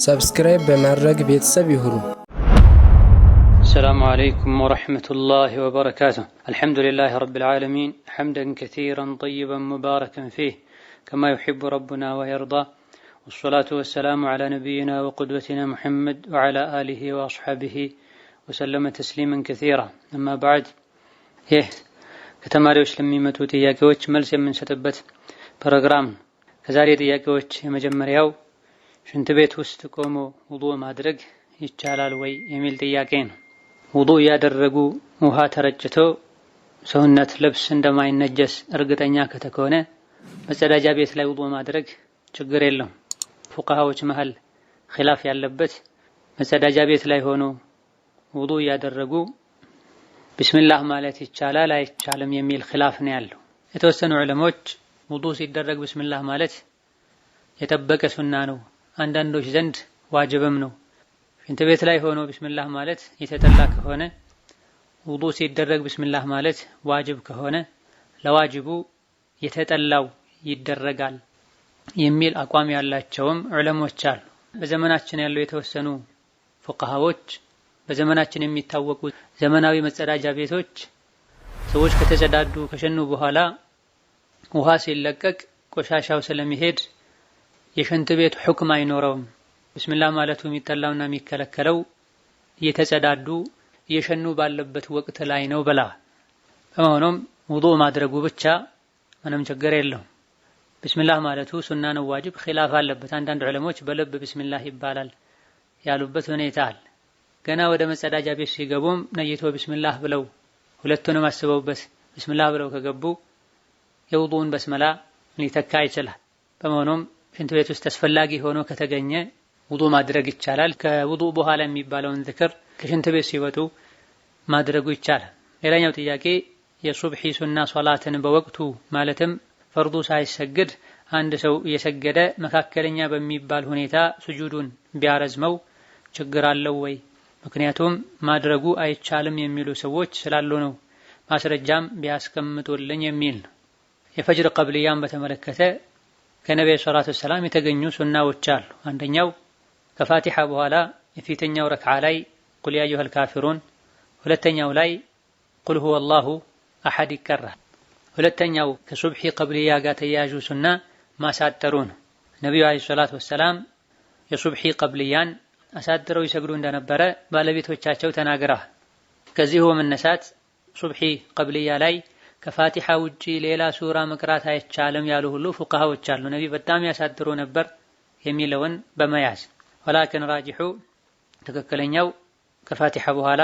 ሰብስክራይብ በማድረግ ቤተሰብ ይሁኑ። السلام عليكم ورحمة الله وبركاته. الحمد لله رب العالمين حمدا كثيرا طيبا مباركا فيه كما يحب ربنا ويرضى، والصلاة والسلام على نبينا وقدوتنا محمد وعلى آله وأصحابه وسلم تسليما كثيرا. أما بعد، ከተማሪዎች ለሚመጡ ጥያቄዎች መልስ የምንሰጥበት ፕሮግራም። ከዛሬ ጥያቄዎች የመጀመሪያው ሽንት ቤት ውስጥ ቆሞ ውዱእ ማድረግ ይቻላል ወይ የሚል ጥያቄ ነው። ውዱእ ያደረጉ ውሃ ተረጭቶ ሰውነት ልብስ እንደማይነጀስ እርግጠኛ ከተኮነ መጸዳጃ ቤት ላይ ውዱእ ማድረግ ችግር የለውም። ፉቃሃዎች መሃል ኺላፍ ያለበት መጸዳጃ ቤት ላይ ሆኖ ውዱእ ያደረጉ ቢስሚላህ ማለት ይቻላል አይቻልም የሚል ኺላፍ ነው ያለው። የተወሰኑ ዑለሞች ውዱእ ሲደረግ ቢስሚላህ ማለት የጠበቀ ሱና ነው፣ አንዳንዶች ዘንድ ዋጅብም ነው። ሽንት ቤት ላይ ሆኖ ቢስሚላህ ማለት የተጠላ ከሆነ ውዱእ ሲደረግ ቢስሚላህ ማለት ዋጅብ ከሆነ ለዋጅቡ የተጠላው ይደረጋል የሚል አቋም ያላቸውም ዑለሞች አሉ። በዘመናችን ያሉ የተወሰኑ ፉቃሃዎች በዘመናችን የሚታወቁ ዘመናዊ መጸዳጃ ቤቶች ሰዎች ከተጸዳዱ ከሸኑ በኋላ ውሃ ሲለቀቅ ቆሻሻው ስለሚሄድ የሽንት ቤት ሁክም አይኖረውም። ቢስሚላህ ማለቱ የሚጠላውና የሚከለከለው እየተጸዳዱ እየሸኑ ባለበት ወቅት ላይ ነው ብለዋል። በመሆኑም ውዱእ ማድረጉ ብቻ ምንም ችግር የለውም። ቢስሚላህ ማለቱ ሱና ነው ዋጅብ ኺላፍ አለበት። አንዳንድ ዑለሞች በልብ ቢስሚላህ ይባላል ያሉበት ሁኔታ አለ። ገና ወደ መጸዳጃ ቤት ሲገቡም ነይቶ ቢስሚላህ ብለው ሁለቱንም አስበውበት ቢስሚላህ ብለው ከገቡ የውዱእን በስመላ ሊተካ ይችላል። በመሆኑም ሽንት ቤት ውስጥ አስፈላጊ ሆኖ ከተገኘ ውዱእ ማድረግ ይቻላል። ከውዱእ በኋላ የሚባለውን ዝክር ከሽንት ቤት ሲወጡ ማድረጉ ይቻላል። ሌላኛው ጥያቄ የሱብሒ ሱና ሶላትን በወቅቱ ማለትም ፈርዱ ሳይሰግድ አንድ ሰው እየሰገደ መካከለኛ በሚባል ሁኔታ ስጁዱን ቢያረዝመው ችግር አለው ወይ? ምክንያቱም ማድረጉ አይቻልም የሚሉ ሰዎች ስላሉ ነው፣ ማስረጃም ቢያስቀምጡልኝ የሚል ነው። የፈጅር ቀብልያን በተመለከተ ከነብዩ ሰለላሁ ዐለይሂ ወሰለም የተገኙ ሱናዎች አሉ። አንደኛው ከፋቲሃ በኋላ የፊተኛው ረክዓ ላይ ቁል ያ አዩሀል ካፊሩን፣ ሁለተኛው ላይ ቁል ሁወላሁ አሐድ ይቀራል። ሁለተኛው ከሱብሒ ቀብልያ ጋር ተያያዙ ሱና ማሳጠሩ ነው። ነብዩ ዐለይሂ ሰላቱ ወሰላም የሱብሒ ቀብልያን አሳጥረው ይሰግዱ እንደነበረ ባለቤቶቻቸው ተናግረዋል። ከዚሁ በመነሳት ሱብሒ ቀብልያ ላይ ከፋቲሃ ውጪ ሌላ ሱራ መቅራት አይቻልም ያሉ ሁሉ ፉቃሃዎች አሉ። ነቢ በጣም ያሳጥሩ ነበር የሚለውን በመያዝ ወላኪን ራጂሑ ትክክለኛው ከፋቲሃ በኋላ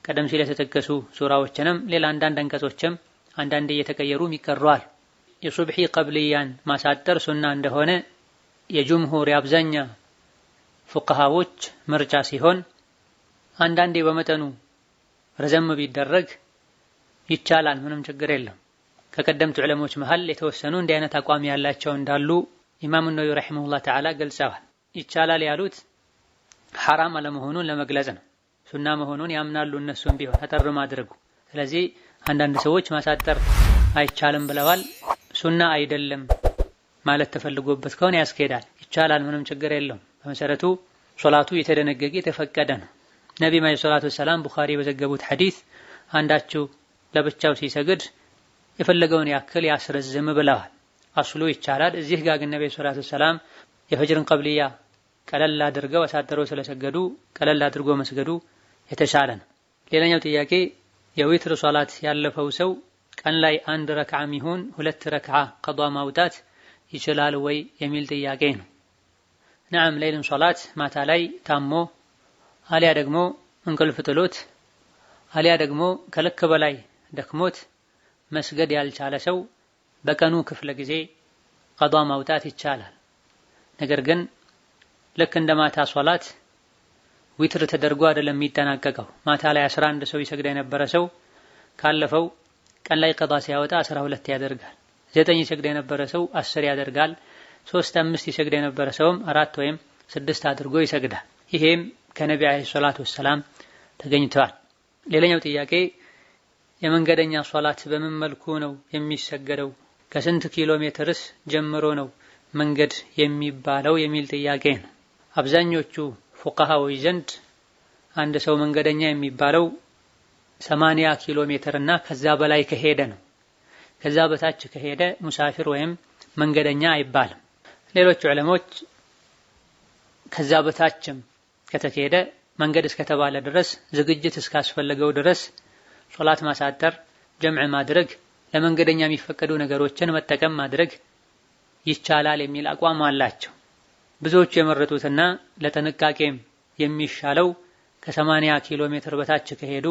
ቀደም ሲል የተጠቀሱ ሱራዎችንም ሌላ አንዳንድ አንቀጾችም አንዳንድ እየተቀየሩ ይቀሯል። የሱብሒ ቀብልያን ማሳጠር ሱና እንደሆነ የጅምሁር የአብዛኛ ፉቃሃዎች ምርጫ ሲሆን አንዳንዴ በመጠኑ ረዘም ቢደረግ ይቻላል፣ ምንም ችግር የለም። ከቀደምት ዑለሞች መሃል የተወሰኑ እንዲህ አይነት አቋም ያላቸው እንዳሉ ኢማሙ ነወዊ ረሂመሁላህ ተዓላ ገልጸዋል። ይቻላል ያሉት ሐራም አለመሆኑን ለመግለጽ ነው። ሱና መሆኑን ያምናሉ እነሱም ቢሆን አጠር ማድረጉ። ስለዚህ አንዳንድ ሰዎች ማሳጠር አይቻልም ብለዋል። ሱና አይደለም ማለት ተፈልጎበት ከሆነ ያስኬዳል፣ ይቻላል፣ ምንም ችግር የለውም። በመሰረቱ ሶላቱ የተደነገገ የተፈቀደ ነው። ነብዩ ሰለላሁ ዐለይሂ ወሰለም ቡኻሪ በዘገቡት ሐዲስ አንዳችሁ ለብቻው ሲሰግድ የፈለገውን ያክል ያስረዝም ብለዋል። አስሉ ይቻላል። እዚህ ጋር ግን ነብዩ ሰለላሁ ዐለይሂ ወሰለም የፈጅርን ቀብልያ ቀለል አድርገው አሳጥረው ስለሰገዱ ቀለል አድርጎ መስገዱ የተሻለ ነው። ሌላኛው ጥያቄ የዊትር ሶላት ያለፈው ሰው ቀን ላይ አንድ ረክዓ ይሁን ሁለት ረክዓ ቀዷ ማውጣት ይችላል ወይ የሚል ጥያቄ ነው። ነዓም ሌሊን ሶላት ማታ ላይ ታሞ አሊያ ደግሞ እንቅልፍ ጥሎት አሊያ ደግሞ ከልክ በላይ ደክሞት መስገድ ያልቻለ ሰው በቀኑ ክፍለ ጊዜ ቀዷ ማውጣት ይቻላል። ነገር ግን ልክ እንደ ማታ ሶላት ዊትር ተደርጎ አይደለም የሚጠናቀቀው። ማታ ላይ 11 ሰው ይሰግድ የነበረ ሰው ካለፈው ቀን ላይ ቀዷ ሲያወጣ 12 ያደርጋል። 9 ይሰግድ የነበረ ሰው 10 ያደርጋል። 3 5 ይሰግድ የነበረ ሰውም 4 ወይም 6 አድርጎ ይሰግዳል። ይሄም ከነብዩ አለይሂ ሰላቱ ወሰላም ተገኝቷል። ሌላኛው ጥያቄ የመንገደኛ ሶላት በምን መልኩ ነው የሚሰገደው? ከስንት ኪሎ ሜትርስ ጀምሮ ነው መንገድ የሚባለው የሚል ጥያቄ ነው። አብዛኞቹ ፉቃሃዎች ዘንድ አንድ ሰው መንገደኛ የሚባለው 80 ኪሎ ሜትር እና ከዛ በላይ ከሄደ ነው። ከዛ በታች ከሄደ ሙሳፊር ወይም መንገደኛ አይባልም። ሌሎች ዑለሞች ከዛ በታችም ከተሄደ መንገድ እስከተባለ ድረስ ዝግጅት እስካስፈለገው ድረስ ሶላት ማሳጠር፣ ጀምዕ ማድረግ፣ ለመንገደኛ የሚፈቀዱ ነገሮችን መጠቀም ማድረግ ይቻላል የሚል አቋም አላቸው። ብዙዎቹ የመረጡትና ለጥንቃቄም የሚሻለው ከ80 ኪሎ ሜትር በታች ከሄዱ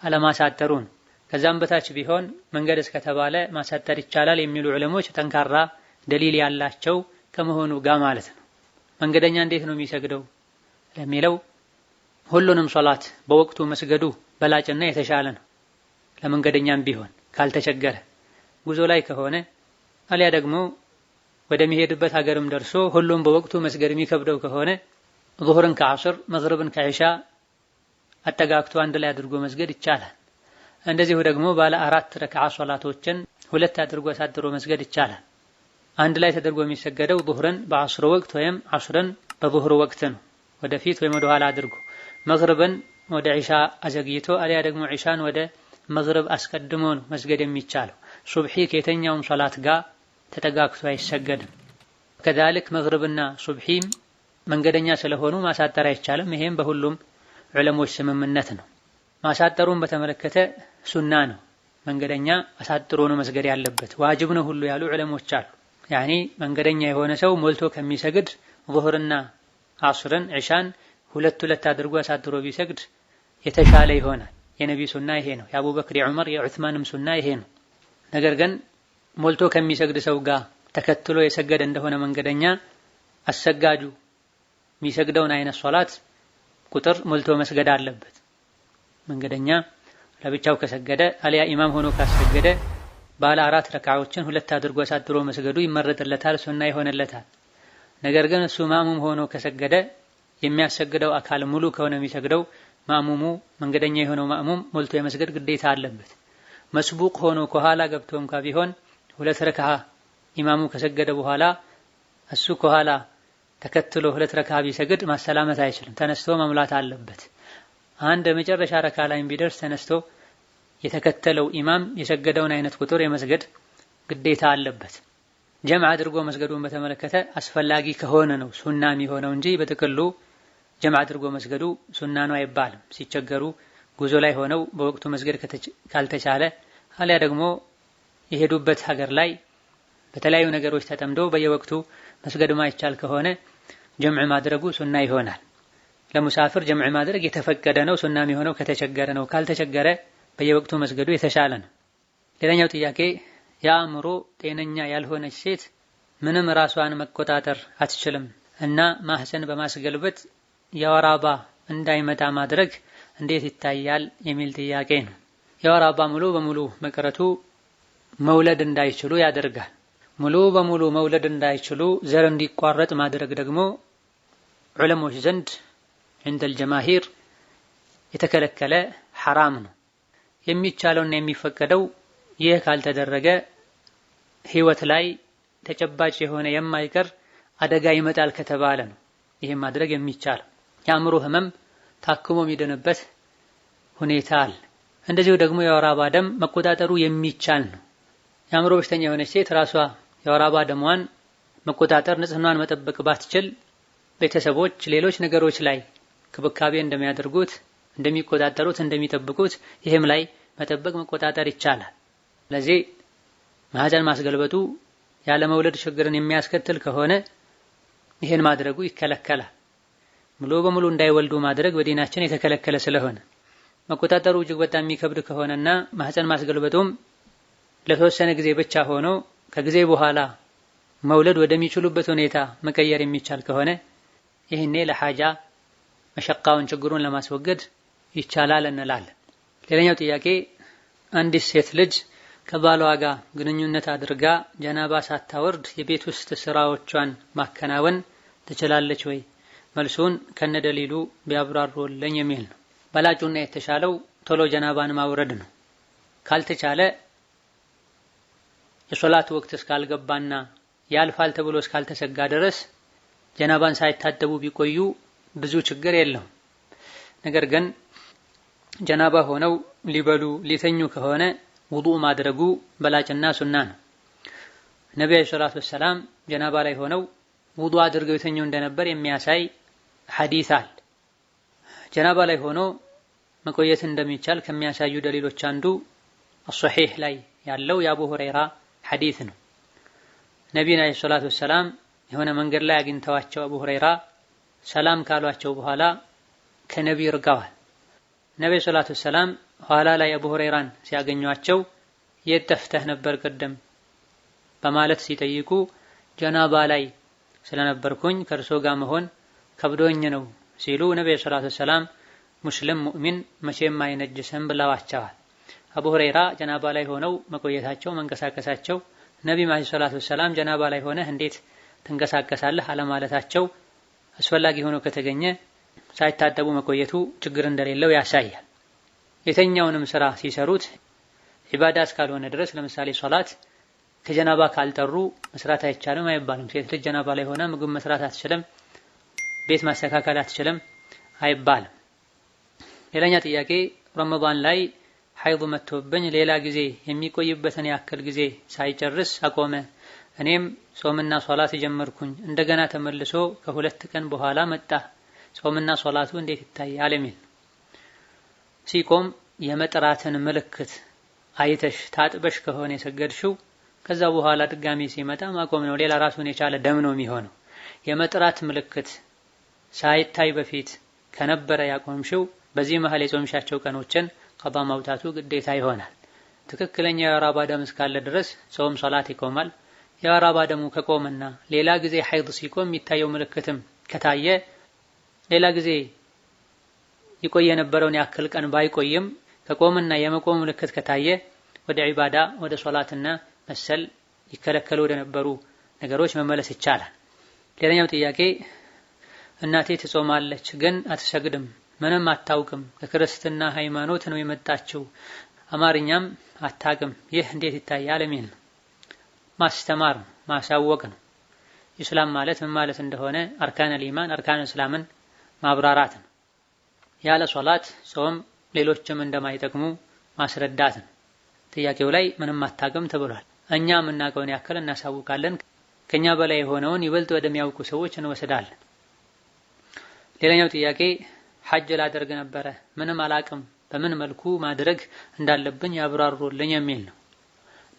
አለማሳጠሩን፣ ከዛም በታች ቢሆን መንገድ እስከተባለ ማሳጠር ይቻላል የሚሉ ዑለሞች ጠንካራ ደሊል ያላቸው ከመሆኑ ጋር ማለት ነው። መንገደኛ እንዴት ነው የሚሰግደው ለሚለው ሁሉንም ሶላት በወቅቱ መስገዱ በላጭና የተሻለ ነው። ለመንገደኛም ቢሆን ካልተቸገረ፣ ጉዞ ላይ ከሆነ አሊያ ደግሞ ወደሚሄድበት ሀገርም ደርሶ ሁሉም በወቅቱ መስገድ የሚከብደው ከሆነ ዙህርን ከዐስር መግሪብን ከዒሻ አጠጋግቶ አንድ ላይ አድርጎ መስገድ ይቻላል። እንደዚሁ ደግሞ ባለ 4 ረክዓ ሶላቶችን 2 አድርጎ አሳድሮ መስገድ ይቻላል። አንድ ላይ ተደርጎ የሚሰገደው ዙህርን በዐስር ወቅት ወይም ዐስርን በዙህር ወቅት ነው፣ ወደፊት ወይም ወደ ኋላ አድርጎ። መግሪብን ወደ ዒሻ አዘግይቶ አሊያ ደግሞ ዒሻን ወደ መግሪብ አስቀድሞ ነው መስገድ የሚቻለው። ሱብሒ ከየትኛውም ሶላት ጋር ተጠጋግቶ አይሰገድም። ከዛልክ መግሪብና ሱብሒም መንገደኛ ስለሆኑ ማሳጠር አይቻልም። ይሄም በሁሉም ዑለሞች ስምምነት ነው። ማሳጠሩን በተመለከተ ሱና ነው። መንገደኛ አሳጥሮ ነው መስገድ ያለበት፣ ዋጅብ ነው ሁሉ ያሉ ዑለሞች አሉ። ያኒ መንገደኛ የሆነ ሰው ሞልቶ ከሚሰግድ ዙህርና ዐስርን ዒሻን 2 አድርጎ አሳጥሮ ቢሰግድ የተሻለ ይሆናል። የነቢ ሱና ይሄ ነው። የአቡበክር፣ የዑመር፣ የዑስማንም ሱና ይሄ ነው። ነገር ግን ሞልቶ ከሚሰግድ ሰው ጋር ተከትሎ የሰገደ እንደሆነ መንገደኛ አሰጋጁ የሚሰግደውን አይነት ሶላት ቁጥር ሞልቶ መስገድ አለበት። መንገደኛ ለብቻው ከሰገደ አሊያ ኢማም ሆኖ ካሰገደ ባለ 4 ረክዓዎችን 2 አድርጎ አሳጥሮ መስገዱ ይመረጥለታል፣ ሱና ይሆንለታል። ነገር ግን እሱ ማእሙም ሆኖ ከሰገደ የሚያሰግደው አካል ሙሉ ከሆነ የሚሰግደው ማእሙሙ መንገደኛ የሆነው ማእሙም ሞልቶ የመስገድ ግዴታ አለበት። መስቡቅ ሆኖ ከኋላ ገብቶ እንኳ ቢሆን 2 ረክዓ ኢማሙ ከሰገደ በኋላ እሱ ከኋላ ተከትሎ 2 ረክዓ ቢሰግድ ማሰላመት አይችልም፣ ተነስቶ መሙላት አለበት። አንድ መጨረሻ ረክዓ ላይ ቢደርስ ተነስቶ የተከተለው ኢማም የሰገደውን አይነት ቁጥር የመስገድ ግዴታ አለበት። ጀምዕ አድርጎ መስገዱን በተመለከተ አስፈላጊ ከሆነ ነው ሱና የሚሆነው እንጂ በጥቅሉ ጀምዕ አድርጎ መስገዱ ሱና ነው አይባልም። ሲቸገሩ ጉዞ ላይ ሆነው በወቅቱ መስገድ ካልተቻለ አሊያ ደግሞ የሄዱበት ሀገር ላይ በተለያዩ ነገሮች ተጠምዶ በየወቅቱ መስገድ ማይቻል ከሆነ ጀምዕ ማድረጉ ሱና ይሆናል። ለሙሳፍር ጀምዕ ማድረግ የተፈቀደ ነው፣ ሱና የሚሆነው ከተቸገረ ነው። ካልተቸገረ በየወቅቱ መስገዱ የተሻለ ነው። ሌላኛው ጥያቄ የአእምሮ ጤነኛ ያልሆነች ሴት ምንም ራሷን መቆጣጠር አትችልም እና ማህፀን በማስገልበጥ የወር አበባ እንዳይመጣ ማድረግ እንዴት ይታያል የሚል ጥያቄ ነው። የወር አበባ ሙሉ በሙሉ መቅረቱ መውለድ እንዳይችሉ ያደርጋል። ሙሉ በሙሉ መውለድ እንዳይችሉ ዘር እንዲቋረጥ ማድረግ ደግሞ ዑለሞች ዘንድ እንደል ጀማሂር የተከለከለ ሐራም ነው። የሚቻለውና የሚፈቀደው ይህ ካልተደረገ ህይወት ላይ ተጨባጭ የሆነ የማይቀር አደጋ ይመጣል ከተባለ ነው ይሄን ማድረግ የሚቻል። የአእምሮ ህመም ታክሞ የሚድንበት ሁኔታ አለ። እንደዚሁ ደግሞ የወር አበባ ደም መቆጣጠሩ የሚቻል ነው። የአእምሮ በሽተኛ የሆነች ሴት ራሷ የወር አበባ ደሟን መቆጣጠር ንጽህናዋን መጠበቅ ባትችል ቤተሰቦች ሌሎች ነገሮች ላይ ክብካቤ እንደሚያደርጉት እንደሚቆጣጠሩት እንደሚጠብቁት ይሄም ላይ መጠበቅ መቆጣጠር ይቻላል። ስለዚህ ማህፀን ማስገልበጡ ያለ መውለድ ችግርን የሚያስከትል ከሆነ ይሄን ማድረጉ ይከለከላል። ሙሉ በሙሉ እንዳይወልዱ ማድረግ በዲናችን የተከለከለ ስለሆነ መቆጣጠሩ እጅግ በጣም የሚከብድ ከሆነና ማህፀን ማስገልበጡም ለተወሰነ ጊዜ ብቻ ሆኖ ከጊዜ በኋላ መውለድ ወደሚችሉበት ሁኔታ መቀየር የሚቻል ከሆነ ይህኔ ለሐጃ መሸቃውን ችግሩን ለማስወገድ ይቻላል እንላለን። ሌላኛው ጥያቄ አንዲት ሴት ልጅ ከባሏ ጋር ግንኙነት አድርጋ ጀናባ ሳታወርድ የቤት ውስጥ ስራዎቿን ማከናወን ትችላለች ወይ? መልሱን ከነደሊሉ ቢያብራሩልኝ የሚል ነው። በላጩና የተሻለው ቶሎ ጀናባን ማውረድ ነው። ካልተቻለ የሶላት ወቅት እስካልገባና ያልፋል ተብሎ እስካልተሰጋ ድረስ ጀናባን ሳይታጠቡ ቢቆዩ ብዙ ችግር የለውም። ነገር ግን ጀናባ ሆነው ሊበሉ ሊተኙ ከሆነ ውዱእ ማድረጉ በላጭና ሱና ነው። ነብዩ ሰለላሁ ዐለይሂ ወሰለም ጀናባ ላይ ሆነው ውዱእ አድርገው የተኙ እንደነበር የሚያሳይ ሐዲስ አለ። ጀናባ ላይ ሆኖ መቆየት እንደሚቻል ከሚያሳዩ ደሊሎች አንዱ አስሶሒህ ላይ ያለው የአቡ ሁረይራ ሐዲስ ነው። ነብዩ ሰለላሁ ዐለይሂ ወሰለም የሆነ መንገድ ላይ አግኝተዋቸው አቡ ሁረይራ ሰላም ካሏቸው በኋላ ከነብዩ ርቀዋል። ነብዩ ሰለላሁ ዐለይሂ ወሰለም ኋላ ላይ አቡ ሁረይራን ሲያገኟቸው የት ጠፍተህ ነበር ቅድም በማለት ሲጠይቁ ጀናባ ላይ ስለነበርኩኝ ከእርሶ ጋር መሆን ከብዶኝ ነው ሲሉ ነብዩ ሰለላሁ ዐለይሂ ወሰለም ሙስሊም ሙእሚን መቼም አይነጅስም ብለዋቸዋል። አቡ ሁረይራ ጀናባ ላይ ሆነው መቆየታቸው መንቀሳቀሳቸው ነብዩ ሰለላሁ ዐለይሂ ወሰለም ጀናባ ላይ ሆነህ እንዴት ትንቀሳቀሳለህ አለማለታቸው አስፈላጊ ሆኖ ከተገኘ ሳይታጠቡ መቆየቱ ችግር እንደሌለው ያሳያል። የተኛውንም ስራ ሲሰሩት ዒባዳ እስካልሆነ ድረስ ለምሳሌ ሶላት ከጀናባ ካልጠሩ መስራት አይቻልም አይባልም። ሴት ልጅ ጀናባ ላይ ሆና ምግብ መስራት አትችልም፣ ቤት ማስተካከል አትችልም አይባልም። ሌላኛ ጥያቄ ረመዳን ላይ ሐይድ መጥቶብኝ ሌላ ጊዜ የሚቆይበትን ያክል ጊዜ ሳይጨርስ አቆመ። እኔም ጾምና ሶላት ጀመርኩኝ። እንደገና ተመልሶ ከሁለት ቀን በኋላ መጣ። ጾምና ሶላቱ እንዴት ይታያል? የሚል ሲቆም የመጥራትን ምልክት አይተሽ ታጥበሽ ከሆነ የሰገድሽው ከዛ በኋላ ድጋሚ ሲመጣ ማቆም ነው። ሌላ ራሱን የቻለ ደም ነው የሚሆነው። የመጥራት ምልክት ሳይታይ በፊት ከነበረ ያቆምሽው በዚህ መሃል የጾምሻቸው ቀኖችን ቀባ ማውጣቱ ግዴታ ይሆናል። ትክክለኛ የወር አበባ ደም እስካለ ድረስ ጾም ሶላት ይቆማል። የወር አበባ ደሙ ከቆመና ሌላ ጊዜ ሐይድ ሲቆም የሚታየው ምልክትም ከታየ ሌላ ጊዜ ይቆይ የነበረውን ያክል ቀን ባይቆይም ከቆመና የመቆም ምልክት ከታየ ወደ ዒባዳ ወደ ሶላትና መሰል ይከለከሉ ወደ ነበሩ ነገሮች መመለስ ይቻላል። ሌላኛው ጥያቄ እናቴ ትጾማለች ግን አትሰግድም፣ ምንም አታውቅም፣ ከክርስትና ሃይማኖት ነው የመጣችው፣ አማርኛም አታውቅም፣ ይህ እንዴት ይታያል? የሚል ነው። ማስተማር ነው፣ ማሳወቅ ነው። ኢስላም ማለት ምን ማለት እንደሆነ አርካነል ኢማን አርካነል እስላምን ማብራራት ነው። ያለ ሶላት ጾም ሌሎችም እንደማይጠቅሙ ማስረዳት ነው። ጥያቄው ላይ ምንም አታውቅም ተብሏል። እኛ የምናውቀውን ያክል እናሳውቃለን፣ ከኛ በላይ የሆነውን ይበልጥ ወደሚያውቁ ሰዎች እንወስዳለን። ሌላኛው ጥያቄ ሐጅ ላደርግ ነበረ ምንም አላቅም፣ በምን መልኩ ማድረግ እንዳለብኝ ያብራሩልኝ የሚል ነው።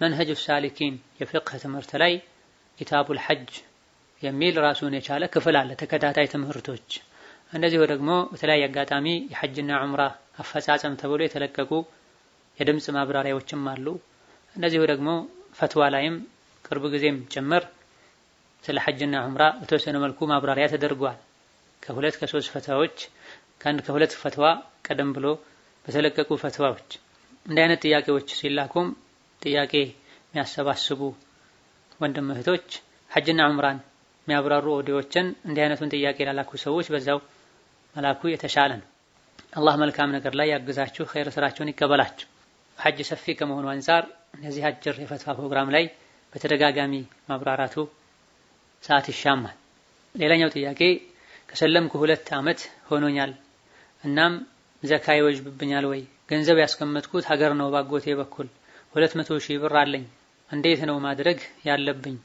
መንሀጁ ሳሊኪን የፍቅህ ትምህርት ላይ ኪታቡል ሐጅ የሚል ራሱን የቻለ ክፍል አለ፣ ተከታታይ ትምህርቶች። እንደዚሁ ደግሞ በተለያየ አጋጣሚ የሐጅና ዑምራ አፈጻጸም ተብሎ የተለቀቁ የድምጽ ማብራሪያዎችም አሉ። እንደዚሁ ደግሞ ፈትዋ ላይም ቅርብ ጊዜም ጭምር ስለ ሐጅና ዑምራ በተወሰነ መልኩ ማብራሪያ ተደርጓል። ከሁለት ከሶስት ፈትዋዎች ከሁለት ፈትዋ ቀደም ብሎ በተለቀቁ ፈትዋዎች እንዲህ አይነት ጥያቄዎች ሲላኩም ጥያቄ የሚያሰባስቡ ወንድም እህቶች ሐጅና ዑምራን የሚያብራሩ ኦዲዮችን እንዲህ አይነቱን ጥያቄ ላላኩ ሰዎች በዛው መላኩ የተሻለ ነው። አላህ መልካም ነገር ላይ ያግዛችሁ፣ ኸይር ስራችሁን ይቀበላችሁ። ሐጅ ሰፊ ከመሆኑ አንፃር እነዚህ አጭር የፈትዋ ፕሮግራም ላይ በተደጋጋሚ ማብራራቱ ሰዓት ይሻማል። ሌላኛው ጥያቄ ከሰለምኩ 2 ዓመት ሆኖኛል፣ እናም ዘካ ይወጅብብኛል ወይ? ገንዘብ ያስቀመጥኩት ሀገር ነው ባጎቴ በኩል 200,000 ብር አለኝ፣ እንዴት ነው ማድረግ ያለብኝ?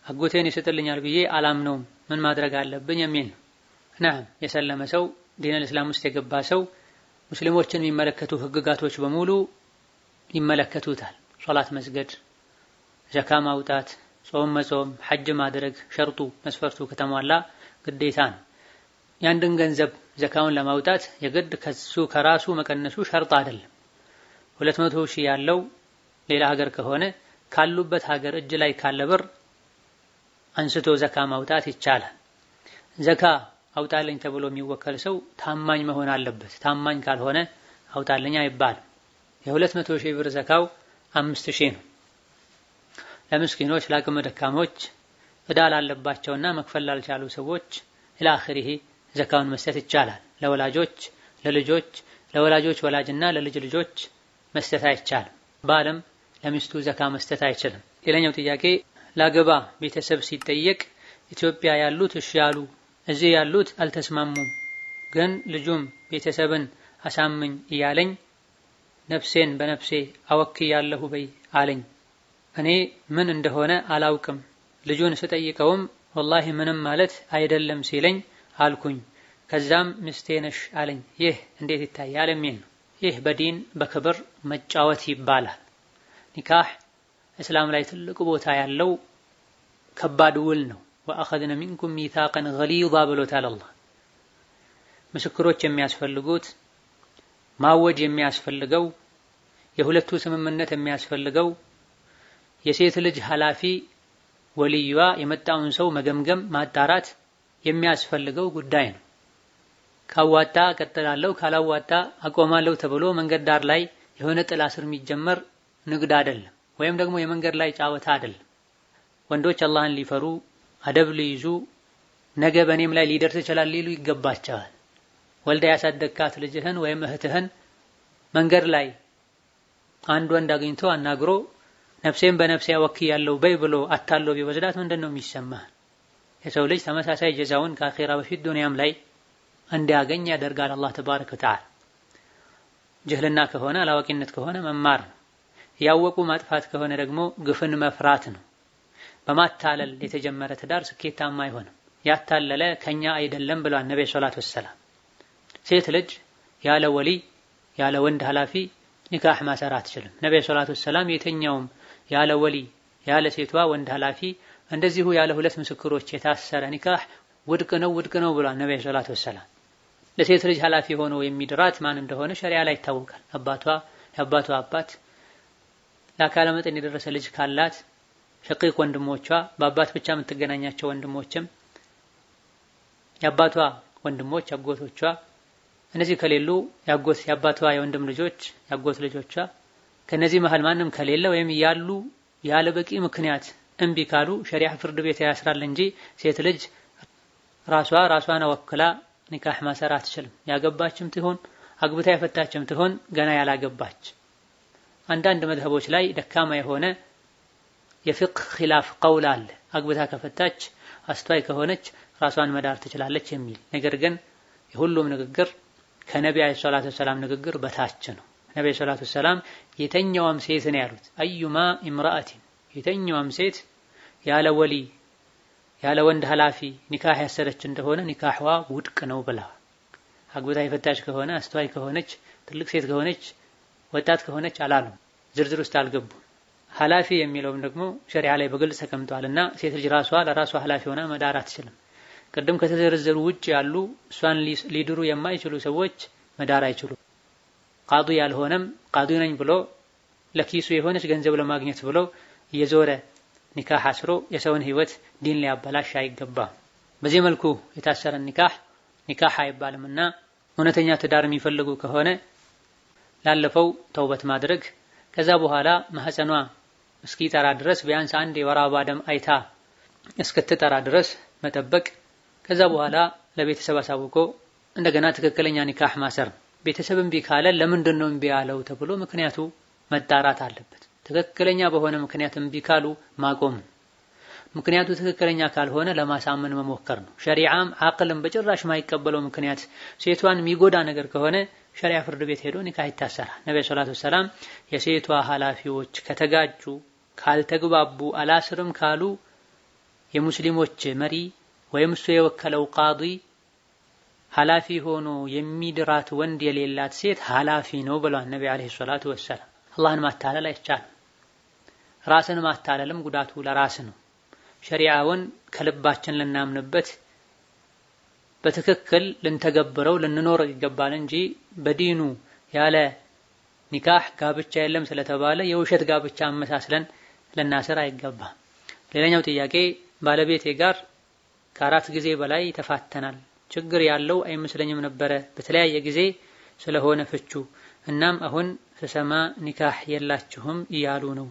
አጎቴን ይሰጥልኛል ብዬ አላምነውም፣ ምን ማድረግ አለብኝ? የሚል ነው። ነዓም የሰለመ ሰው ዲነል እስላም ውስጥ የገባ ሰው ሙስሊሞችን የሚመለከቱ ህግጋቶች በሙሉ ይመለከቱታል። ሶላት መስገድ፣ ዘካ ማውጣት፣ ጾም መጾም፣ ሐጅ ማድረግ ሸርጡ መስፈርቱ ከተሟላ ግዴታ ነው። ያንድን ገንዘብ ዘካውን ለማውጣት የግድ ከሱ ከራሱ መቀነሱ ሸርጥ አይደለም። 200,000 ያለው ሌላ ሀገር ከሆነ ካሉበት ሀገር እጅ ላይ ካለ ብር አንስቶ ዘካ ማውጣት ይቻላል። ዘካ አውጣልኝ ተብሎ የሚወከል ሰው ታማኝ መሆን አለበት። ታማኝ ካልሆነ አውጣልኝ አይባልም። የ200,000 ብር ዘካው 5,000 ነው። ለምስኪኖች ለአቅመ ደካሞች ዕዳ ላለባቸውና መክፈል ላልቻሉ ሰዎች ኢላኺሪሂ ዘካውን መስጠት ይቻላል። ለወላጆች ለልጆች ለወላጆች ወላጅና ለልጅ ልጆች መስጠት አይቻልም። ባለም ለሚስቱ ዘካ መስጠት አይችልም። ሌላኛው ጥያቄ ላገባ ቤተሰብ ሲጠየቅ ኢትዮጵያ ያሉት እሺ ያሉ፣ እዚህ ያሉት አልተስማሙም። ግን ልጁም ቤተሰብን አሳምኝ እያለኝ ነፍሴን በነፍሴ አወክያለሁ በይ አለኝ። እኔ ምን እንደሆነ አላውቅም። ልጁን ስጠይቀውም ወላሂ ምንም ማለት አይደለም ሲለኝ አልኩኝ። ከዛም ሚስቴ ነሽ አለኝ። ይህ እንዴት ይታያል የሚል ነው። ይህ በዲን በክብር መጫወት ይባላል። ኒካህ እስላም ላይ ትልቅ ቦታ ያለው ከባድ ውል ነው። ወአኸዝነ ሚንኩም ሚሳቀን ገሊዛ ብሎታል አላህ። ምስክሮች የሚያስፈልጉት፣ ማወጅ የሚያስፈልገው፣ የሁለቱ ስምምነት የሚያስፈልገው፣ የሴት ልጅ ኃላፊ ወልዩዋ የመጣውን ሰው መገምገም ማጣራት የሚያስፈልገው ጉዳይ ነው። ካዋጣ ቀጥላለሁ ካላዋጣ አቆማለሁ ተብሎ መንገድ ዳር ላይ የሆነ ጥላ ስር የሚጀመር ንግድ አይደለም፣ ወይም ደግሞ የመንገድ ላይ ጫወታ አይደለም። ወንዶች አላህን ሊፈሩ አደብ ሊይዙ ነገ በእኔም ላይ ሊደርስ ይችላል ሊሉ ይገባቸዋል። ወልዳ ያሳደግካት ልጅህን ወይም እህትህን መንገድ ላይ አንድ ወንድ አግኝቶ አናግሮ ነፍሴን በነፍሴ አወክያለሁ በይ ብሎ አታሎ ቢወስዳት ምንድነው የሚሰማህ? የሰው ልጅ ተመሳሳይ ጀዛውን ከአኺራ በፊት ዱንያም ላይ እንዲያገኝ ያደርጋል አላህ ተባረከ ወተዓላ። ጅህልና ከሆነ አላዋቂነት ከሆነ መማር ነው። ያወቁ ማጥፋት ከሆነ ደግሞ ግፍን መፍራት ነው። በማታለል የተጀመረ ትዳር ስኬታማ አይሆንም። ያታለለ ከኛ አይደለም ብሏል ነብዩ ሰለላሁ ዐለይሂ ወሰለም። ሴት ልጅ ያለ ወሊ ያለ ወንድ ኃላፊ ኒካህ ማሰር አትችልም። ነብዩ ሰለላሁ ዐለይሂ ወሰለም የተኛውም ያለ ወሊ ያለ ሴቷ ወንድ ኃላፊ እንደዚሁ ያለ ሁለት ምስክሮች የታሰረ ኒካህ ውድቅ ነው ብሏል ነብዩ ሰለላሁ ዐለይሂ ወሰለም። ለሴት ልጅ ኃላፊ ሆኖ የሚድራት ማን እንደሆነ ሸሪዓ ላይ ይታወቃል። የአባቷ አባት፣ ለአካለ መጠን የደረሰ ልጅ ካላት ሸቂቅ ወንድሞቿ፣ በአባት ብቻ የምትገናኛቸው ወንድሞችም፣ የአባቷ ወንድሞች አጎቶቿ፣ እነዚህ ከሌሉ የአባቷ የወንድም ልጆች የአጎት ልጆቿ፣ ከነዚህ መሃል ማንም ከሌለ ወይም ያሉ ያለ በቂ ምክንያት እምቢ ካሉ ሸሪዓ ፍርድ ቤት ያስራል እንጂ ሴት ልጅ ራሷን ወክላ ኒካህ ማሰር አትችልም። ያገባችም ትሆን አግብታ የፈታችም ትሆን ገና ያላገባች። አንዳንድ መዝሀቦች ላይ ደካማ የሆነ የፍቅህ ኺላፍ ቀውል አለ። አግብታ ከፈታች አስተዋይ ከሆነች ራሷን መዳር ትችላለች የሚል ነገር ግን የሁሉም ንግግር ከነብዩ ሰለላሁ ዐለይሂ ወሰለም ንግግር በታች ነው። ነብዩ ሰለላሁ ዐለይሂ ወሰለም የተኛውም ሴት ነው ያሉት፣ አዩማ ኢምራአቲን የተኛውም ሴት ያለ ወሊ ያለ ወንድ ኃላፊ ኒካህ ያሰረች እንደሆነ ኒካህዋ ውድቅ ነው ብላ። አግብታ የፈታች ከሆነ አስተዋይ ከሆነች ትልቅ ሴት ከሆነች ወጣት ከሆነች አላሉ፣ ዝርዝር ውስጥ አልገቡም። ኃላፊ የሚለውም ደግሞ ሸሪዓ ላይ በግልጽ ተቀምጧልና ሴት ልጅ ለራሷ ኃላፊ ሆና መዳር አትችልም። ቅድም ከተዘረዘሩ ውጭ ያሉ እሷን ሊድሩ የማይችሉ ሰዎች መዳር አይችሉም። ቃዲ ያልሆነም ቃዲ ነኝ ብሎ ለኪሱ የሆነች ገንዘብ ለማግኘት ብሎ እየዞረ ኒካህ አስሮ የሰውን ህይወት ዲን ሊያበላሽ አይገባም። በዚህ መልኩ የታሰረ ኒካህ አይባልምና እውነተኛ ትዳር የሚፈልጉ ከሆነ ላለፈው ተውበት ማድረግ፣ ከዛ በኋላ ማህፀኗ እስኪጠራ ድረስ ቢያንስ አንድ የወር አበባ ደም አይታ እስክትጠራ ድረስ መጠበቅ፣ ከዛ በኋላ ለቤተሰብ አሳውቆ እንደገና ትክክለኛ ኒካህ ማሰር። ቤተሰብ እምቢ ካለ ለምንድን ነው እምቢ ያለው ተብሎ ምክንያቱ መጣራት አለበት። ትክክለኛ በሆነ ምክንያት እምቢ ካሉ ማቆም፣ ምክንያቱ ትክክለኛ ካልሆነ ለማሳመን መሞከር ነው። ሸሪዓም አቅልም በጭራሽ ማይቀበለው ምክንያት ሴቷን የሚጎዳ ነገር ከሆነ ሸሪዓ ፍርድ ቤት ሄዶ ኒካህ ይታሰራል። ነብዩ ሰለላሁ ዐለይሂ ወሰለም የሴቷ ኃላፊዎች ከተጋጩ ካልተግባቡ አላስርም ካሉ የሙስሊሞች መሪ ወይም እሱ የወከለው ቃዲ ኃላፊ ሆኖ የሚድራት ወንድ የሌላት ሴት ኃላፊ ነው ብለዋል ነብዩ አለይሂ ሰላቱ ወሰለም። አላህን ማታለል አይቻልም። ራስን ማታለልም ጉዳቱ ለራስ ነው። ሸሪዓውን ከልባችን ልናምንበት በትክክል ልንተገብረው ልንኖር ይገባል እንጂ በዲኑ ያለ ኒካህ ጋብቻ የለም ስለተባለ የውሸት ጋብቻ አመሳስለን ልናስር አይገባም። ሌላኛው ጥያቄ ባለቤቴ ጋር ከአራት ጊዜ በላይ ተፋተናል። ችግር ያለው አይመስለኝም ነበረ በተለያየ ጊዜ ስለሆነ ፍቹ። እናም አሁን ስሰማ ኒካህ የላችሁም እያሉ ነው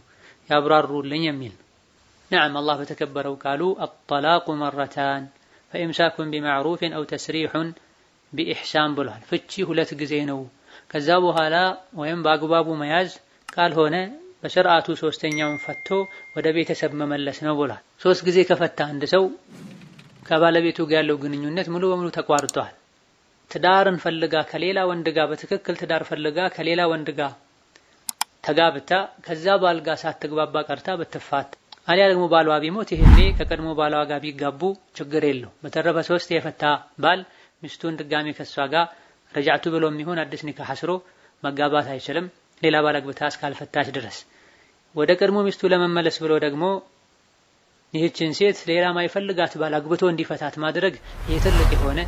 ያብራሩልኝ የሚል። ነዓም አላህ በተከበረው ቃሉ አጠላቁ መረታን ፈኢምሳኩን ቢማዕሩፍን አው ተስሪሑን ቢኢሕሳን ብሏል። ፍቺ ሁለት ጊዜ ነው። ከዛ በኋላ ወይም በአግባቡ መያዝ ካልሆነ በስርዓቱ ሶስተኛውን ፈቶ ወደ ቤተሰብ መመለስ ነው ብሏል። ሶስት ጊዜ ከፈታ አንድ ሰው ከባለቤቱ ጋር ያለው ግንኙነት ሙሉ በሙሉ ተቋርጧል። ትዳርን ፈልጋ ከሌላ ወንድ ጋር በትክክል ትዳር ፈልጋ ከሌላ ወንድ ጋር ተጋብታ ከዛ ባል ጋር ሳትግባባ ቀርታ ብትፋት አሊያ ደግሞ ባሏ ቢሞት ይሄኔ ከቀድሞ ባሏ ጋር ቢጋቡ ችግር የለው። በተረፈ 3 የፈታ ባል ሚስቱን ድጋሚ ከሷ ጋር ረጃዕቱ ብሎም ይሁን አዲስ ኒካህ አስሮ መጋባት አይችልም ሌላ ባል አግብታ እስካልፈታች ድረስ። ወደ ቀድሞ ሚስቱ ለመመለስ ብሎ ደግሞ ይህችን ሴት ሌላ ማይፈልጋት ባል አግብቶ እንዲፈታት ማድረግ የትልቅ የሆነ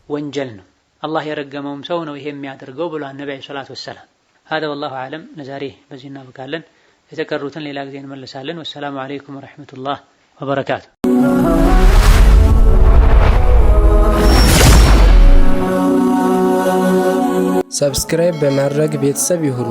ወንጀል ነው። አላህ የረገመውም ሰው ነው ይሄ የሚያደርገው ብሏል ነብዩ ሰለላሁ ዐለይሂ ወሰለም። هذا والله أعلم። ለዛሬ በዚህ እናበቃለን። የተቀሩትን ሌላ ጊዜ እንመለሳለን። ወሰላሙ አለይኩም ወራህመቱላህ ወበረካቱ። ሰብስክራይብ በማድረግ ቤተሰብ ይሁኑ።